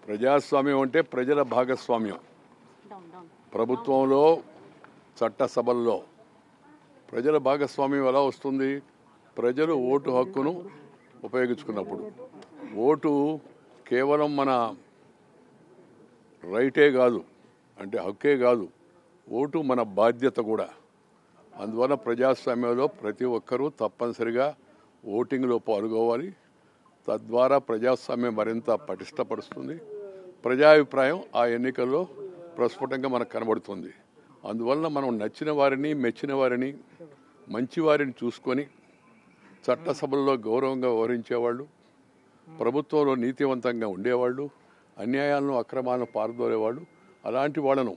ప్రజాస్వామ్యం అంటే ప్రజల భాగస్వామ్యం. ప్రభుత్వంలో చట్టసభల్లో ప్రజల భాగస్వామ్యం ఎలా వస్తుంది? ప్రజలు ఓటు హక్కును ఉపయోగించుకున్నప్పుడు. ఓటు కేవలం మన రైటే కాదు, అంటే హక్కే కాదు, ఓటు మన బాధ్యత కూడా. అందువల్ల ప్రజాస్వామ్యంలో ప్రతి ఒక్కరూ తప్పనిసరిగా ఓటింగ్లో పాల్గొవాలి. తద్వారా ప్రజాస్వామ్యం మరింత పటిష్టపరుస్తుంది. ప్రజాభిప్రాయం ఆ ఎన్నికల్లో ప్రస్ఫుటంగా మనకు కనబడుతుంది. అందువల్ల మనం నచ్చిన వారిని, మెచ్చిన వారిని, మంచి వారిని చూసుకొని చట్టసభల్లో గౌరవంగా వ్యవహరించేవాళ్ళు, ప్రభుత్వంలో నీతివంతంగా ఉండేవాళ్ళు, అన్యాయాలను అక్రమాలను పారదోలేవాళ్ళు, అలాంటి వాళ్ళను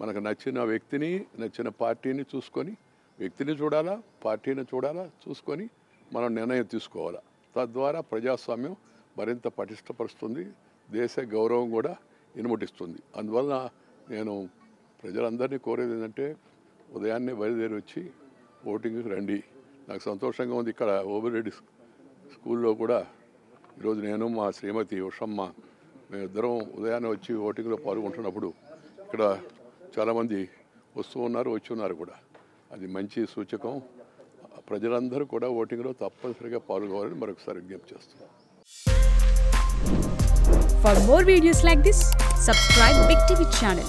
మనకు నచ్చిన వ్యక్తిని, నచ్చిన పార్టీని చూసుకొని, వ్యక్తిని చూడాలా, పార్టీని చూడాలా, చూసుకొని మనం నిర్ణయం తీసుకోవాలా. తద్వారా ప్రజాస్వామ్యం మరింత పటిష్టపరుస్తుంది, దేశ గౌరవం కూడా ఇనుమటిస్తుంది. అందువల్ల నేను ప్రజలందరినీ కోరేది ఏంటంటే ఉదయాన్నే బయలుదేరి వచ్చి ఓటింగ్కి రండి. నాకు సంతోషంగా ఉంది. ఇక్కడ ఓబిరెడ్డి స్కూల్లో కూడా ఈరోజు నేను, మా శ్రీమతి ఉషమ్మ, మేమిద్దరం ఉదయాన్నే వచ్చి ఓటింగ్లో పాల్గొంటున్నప్పుడు ఇక్కడ చాలామంది వస్తూ ఉన్నారు, వచ్చి ఉన్నారు కూడా. అది మంచి సూచకం. ప్రజలందరూ కూడా ఓటింగ్లో తప్పనిసరిగా పాల్గొవాలని మరొకసారి విజ్ఞప్తి చేస్తున్నాం. For more videos like this, subscribe Big TV channel.